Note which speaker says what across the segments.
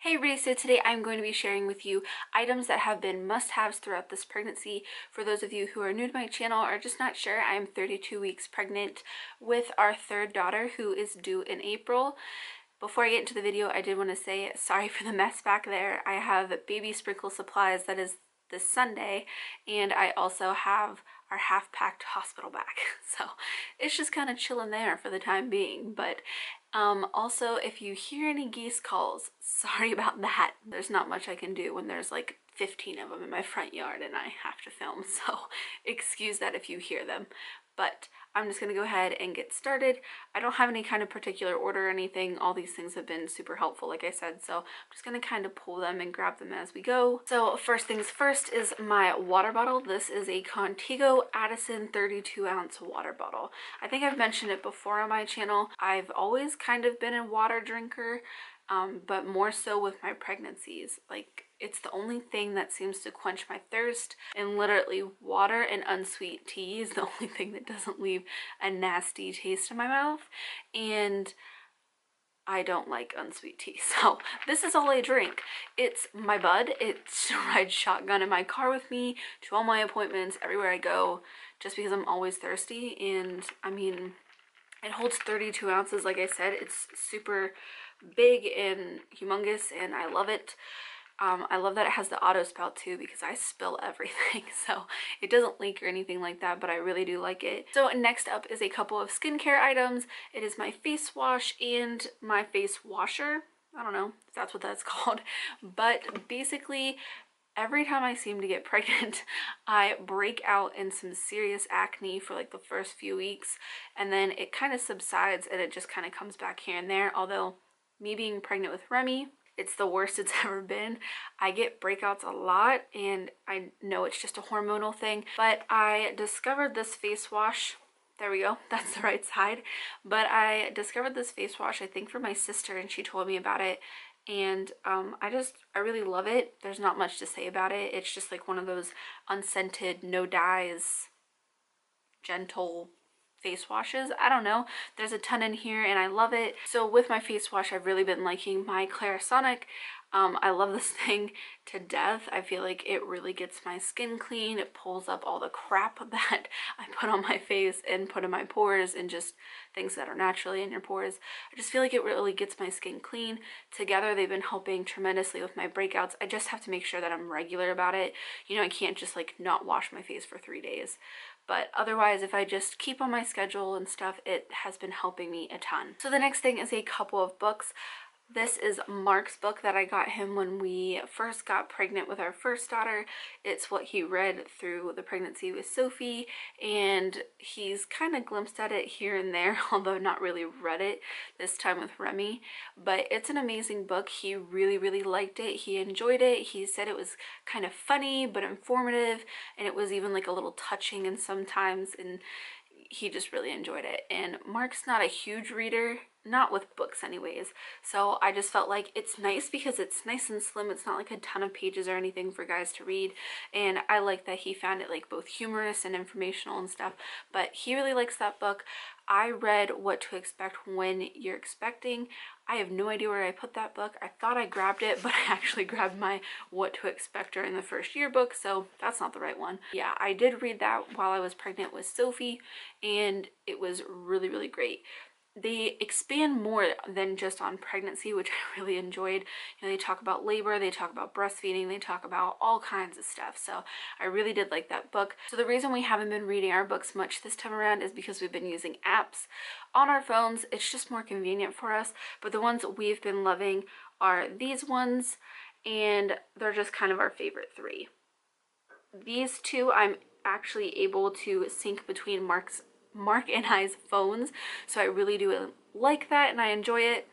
Speaker 1: Hey everybody, so today I'm going to be sharing with you items that have been must-haves throughout this pregnancy. For those of you who are new to my channel or just not sure, I am 32 weeks pregnant with our third daughter who is due in April. Before I get into the video, I did want to say sorry for the mess back there. I have baby sprinkle supplies that is this Sunday, and I also have our half-packed hospital bag. So it's just kind of chilling there for the time being. But also, if you hear any geese calls, sorry about that. There's not much I can do when there's like 15 of them in my front yard and I have to film, so excuse that if you hear them. But I'm just gonna go ahead and get started. I don't have any kind of particular order or anything. All these things have been super helpful, like I said, so I'm just gonna kind of pull them and grab them as we go. So first things first is my water bottle. This is a Contigo Addison 32-ounce water bottle. I think I've mentioned it before on my channel. I've always kind of been a water drinker, but more so with my pregnancies. Like, it's the only thing that seems to quench my thirst, and literally water and unsweet tea is the only thing that doesn't leave a nasty taste in my mouth, and I don't like unsweet tea, so this is all I drink. It's my bud. It's rides shotgun in my car with me to all my appointments, everywhere I go, just because I'm always thirsty. And I mean, it holds 32 ounces, like I said. It's super big and humongous, and I love it. I love that it has the auto spout too, because I spill everything, so it doesn't leak or anything like that, but I really do like it. So next up is a couple of skincare items. It is my face wash and my face washer. I don't know if that's what that's called, but basically every time I seem to get pregnant, I break out in some serious acne for like the first few weeks, and then it kind of subsides and it just kind of comes back here and there. Although me being pregnant with Remi, it's the worst it's ever been. I get breakouts a lot, and I know it's just a hormonal thing, but I discovered this face wash. There we go, that's the right side. But I discovered this face wash, I think, from my sister, and she told me about it. And I really love it. There's not much to say about it. It's just like one of those unscented, no dyes, gentle face washes. I don't know, there's a ton in here and I love it. So with my face wash, I've really been liking my Clarisonic. I love this thing to death. I feel like it really gets my skin clean. It pulls up all the crap that I put on my face and put in my pores, and just things that are naturally in your pores. I just feel like it really gets my skin clean. Together they've been helping tremendously with my breakouts. I just have to make sure that I'm regular about it. You know, I can't just like not wash my face for 3 days. But otherwise, if I just keep on my schedule and stuff, it has been helping me a ton. So the next thing is a couple of books. This is Mark's book that I got him when we first got pregnant with our first daughter. It's what he read through the pregnancy with Sophie, and he's kind of glimpsed at it here and there, although not really read it this time with Remi. But it's an amazing book. He really, really liked it. He enjoyed it. He said it was kind of funny but informative, and it was even like a little touching and sometimes, and he just really enjoyed it. And Mark's not a huge reader, not with books anyways, so I just felt like it's nice because it's nice and slim. It's not like a ton of pages or anything for guys to read, and I like that he found it like both humorous and informational and stuff. But he really likes that book. I read What to Expect When You're Expecting. I have no idea where I put that book. I thought I grabbed it, but I actually grabbed my What to Expect During the First Year book, so that's not the right one. Yeah, I did read that while I was pregnant with Sophie, and it was really, really great. They expand more than just on pregnancy, which I really enjoyed. You know, they talk about labor, they talk about breastfeeding, they talk about all kinds of stuff. So I really did like that book. So the reason we haven't been reading our books much this time around is because we've been using apps on our phones. It's just more convenient for us. But the ones we've been loving are these ones, and they're just kind of our favorite three. These two I'm actually able to sync between Mark and I's phones, so I really do like that and I enjoy it.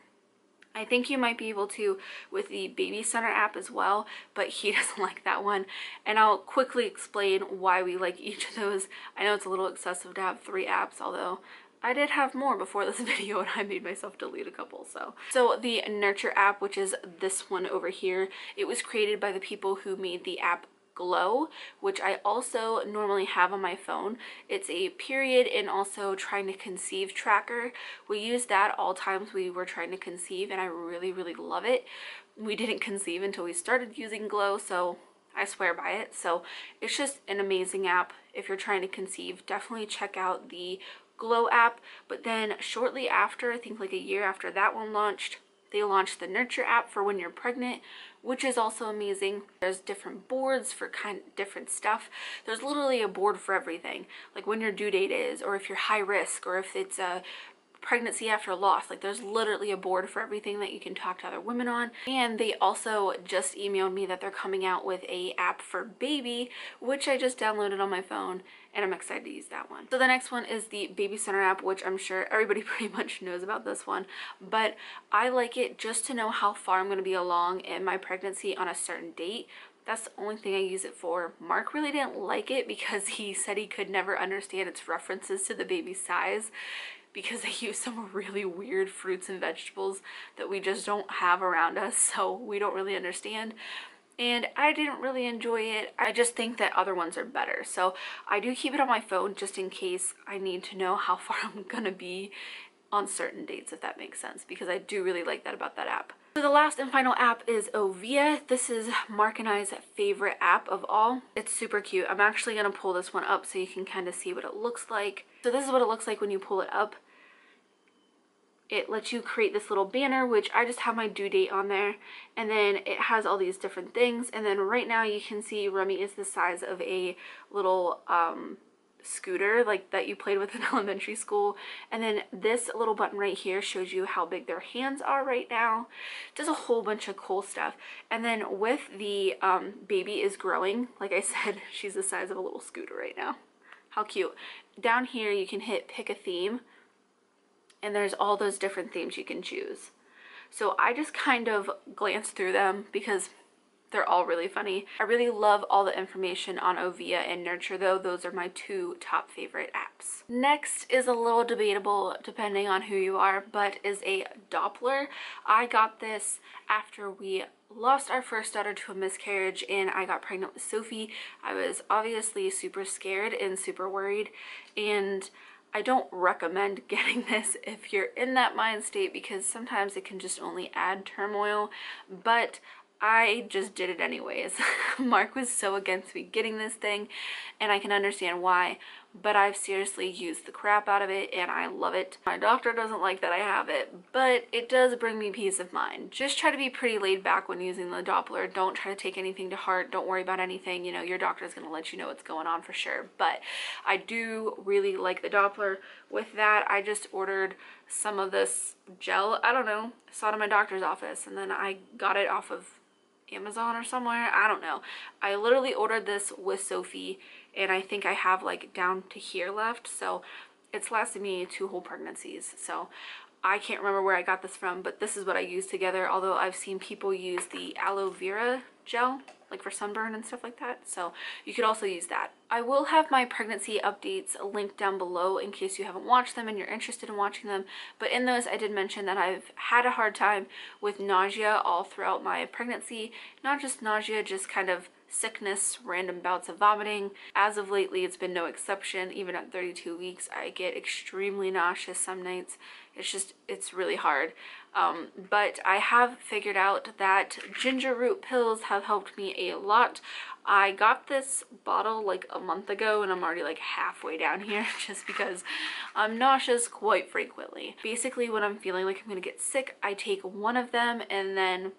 Speaker 1: I think you might be able to with the Baby Center app as well, but he doesn't like that one, and I'll quickly explain why we like each of those. I know it's a little excessive to have 3 apps, although I did have more before this video and I made myself delete a couple. So the Nurture app, which is this one over here, it was created by the people who made the app Glow, which I also normally have on my phone. It's a period and also trying to conceive tracker. We used that all times we were trying to conceive, and I really, really love it. we didn't conceive until we started using Glow, so I swear by it. So it's just an amazing app. If you're trying to conceive, definitely check out the Glow app. But then shortly after, I think like a year after that one launched, they launched the Nurture app for when you're pregnant, which is also amazing. There's different boards for different stuff. There's literally a board for everything, like when your due date is, or if you're high risk, or if it's a pregnancy after loss. Like there's literally a board for everything that you can talk to other women on. And they also just emailed me that they're coming out with a app for baby, which I just downloaded on my phone, and I'm excited to use that one. So the next one is the Baby Center app, which I'm sure everybody pretty much knows about this one, but I like it just to know how far I'm going to be along in my pregnancy on a certain date. That's the only thing I use it for. Mark really didn't like it because he said he could never understand its references to the baby's size, because they use some really weird fruits and vegetables that we just don't have around us, so we don't really understand. And I didn't really enjoy it. I just think that other ones are better. So I do keep it on my phone just in case I need to know how far I'm gonna be on certain dates, if that makes sense, because I do really like that about that app. So the last and final app is Ovia. This is Mark and I's favorite app of all. It's super cute. I'm actually gonna pull this one up so you can kind of see what it looks like. So this is what it looks like when you pull it up. It lets you create this little banner, which I just have my due date on there, and then it has all these different things. And then right now you can see Remi is the size of a little scooter, like that you played with in elementary school. And then this little button right here shows you how big their hands are right now. Does a whole bunch of cool stuff. And then with the baby is growing, like I said, she's the size of a little scooter right now. How cute. Down here you can hit pick a theme, and there's all those different themes you can choose. So I just kind of glanced through them because they're all really funny. I really love all the information on Ovia and Nurture though. Those are my two top favorite apps. Next is a little debatable depending on who you are, but is a Doppler. I got this after we lost our first daughter to a miscarriage and I got pregnant with Sophie. I was obviously super scared and super worried, and I don't recommend getting this if you're in that mind state because sometimes it can just only add turmoil, but I just did it anyways. Mark was so against me getting this thing, and I can understand why, but I've seriously used the crap out of it and I love it. My doctor doesn't like that I have it, but it does bring me peace of mind. Just try to be pretty laid back when using the Doppler. Don't try to take anything to heart. Don't worry about anything. You know, your doctor is going to let you know what's going on for sure, but I do really like the Doppler. With that, I just ordered some of this gel. I don't know, saw it in my doctor's office, and then I got it off of Amazon or somewhere. I don't know. I literally ordered this with Sophie, and I think I have like down to here left, so it's lasted me 2 whole pregnancies. So I can't remember where I got this from, but this is what I use together, although I've seen people use the aloe vera gel like for sunburn and stuff like that, so you could also use that. I will have my pregnancy updates linked down below in case you haven't watched them and you're interested in watching them, but in those I did mention that I've had a hard time with nausea all throughout my pregnancy. Not just nausea, just kind of sickness, random bouts of vomiting. As of lately, it's been no exception. Even at 32 weeks, I get extremely nauseous some nights. It's really hard. But I have figured out that ginger root pills have helped me a lot. I got this bottle like a month ago and I'm already like halfway down here just because I'm nauseous quite frequently. Basically, when I'm feeling like I'm gonna get sick, I take one of them and then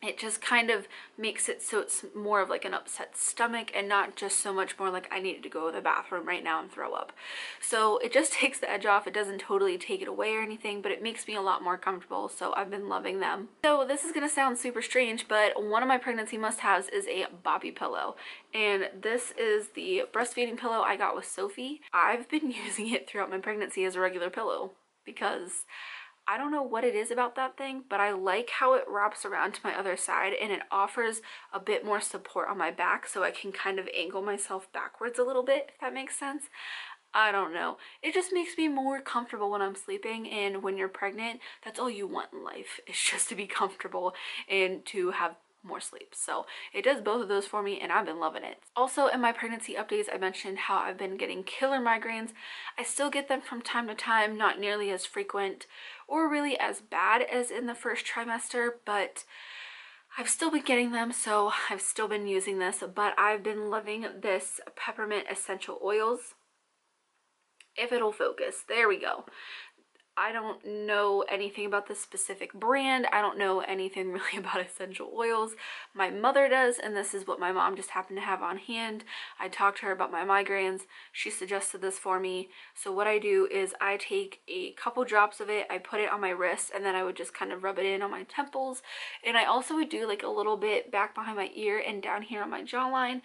Speaker 1: it just kind of makes it so it's more of like an upset stomach and not just so much more like I needed to go to the bathroom right now and throw up. So it just takes the edge off. It doesn't totally take it away or anything, but it makes me a lot more comfortable, so I've been loving them. So this is gonna sound super strange, but one of my pregnancy must-haves is a Boppy Pillow, and this is the breastfeeding pillow I got with Sophie. I've been using it throughout my pregnancy as a regular pillow because I don't know what it is about that thing, but I like how it wraps around to my other side and it offers a bit more support on my back so I can kind of angle myself backwards a little bit, if that makes sense. I don't know. It just makes me more comfortable when I'm sleeping, and when you're pregnant, that's all you want in life, is just to be comfortable and to have more sleep. So it does both of those for me and I've been loving it. Also, in my pregnancy updates, I mentioned how I've been getting killer migraines. I still get them from time to time, not nearly as frequent or really as bad as in the first trimester, but I've still been getting them, so I've still been using this, but I've been loving this peppermint essential oils. If it'll focus, there we go. I don't know anything about this specific brand. I don't know anything really about essential oils. My mother does, and this is what my mom just happened to have on hand. I talked to her about my migraines. She suggested this for me. So what I do is I take a couple drops of it, I put it on my wrist, and then I would just kind of rub it in on my temples. And I also would do like a little bit back behind my ear and down here on my jawline,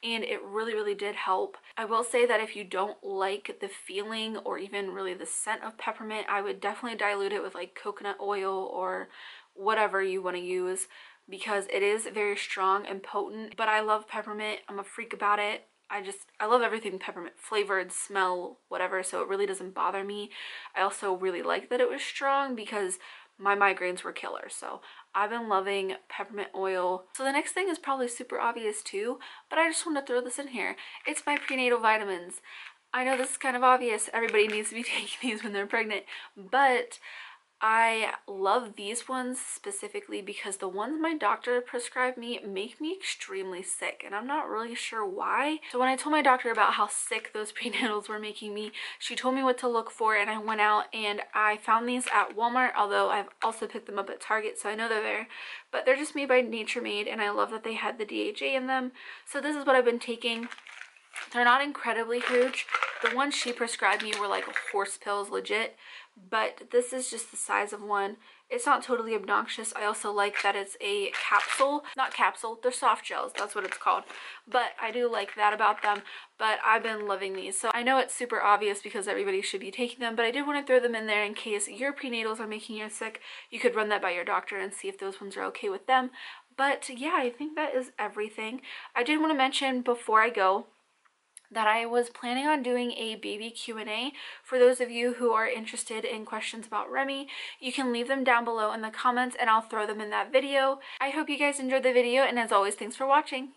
Speaker 1: and it really, really did help. I will say that if you don't like the feeling or even really the scent of peppermint, I would definitely dilute it with like coconut oil or whatever you want to use, because it is very strong and potent. But I love peppermint. I'm a freak about it. I love everything peppermint flavored, smell, whatever, so it really doesn't bother me. I also really like that it was strong because my migraines were killer. So I've been loving peppermint oil. So the next thing is probably super obvious too, but I just want to throw this in here. It's my prenatal vitamins. I know this is kind of obvious. Everybody needs to be taking these when they're pregnant, but I love these ones specifically because the ones my doctor prescribed me make me extremely sick, and I'm not really sure why. So when I told my doctor about how sick those prenatals were making me, she told me what to look for, and I went out and I found these at Walmart, although I've also picked them up at Target, so I know they're there. But they're just made by Nature Made, and I love that they had the DHA in them. So this is what I've been taking. They're not incredibly huge. The ones she prescribed me were like horse pills, legit, but this is just the size of one. It's not totally obnoxious. I also like that it's a capsule. Not capsule, they're soft gels, that's what it's called. But I do like that about them, but I've been loving these. So I know it's super obvious because everybody should be taking them, but I did want to throw them in there in case your prenatals are making you sick. You could run that by your doctor and see if those ones are okay with them. But yeah, I think that is everything. I did want to mention before I go that I was planning on doing a baby Q&A. For those of you who are interested in questions about Remi, you can leave them down below in the comments and I'll throw them in that video. I hope you guys enjoyed the video, and as always, thanks for watching.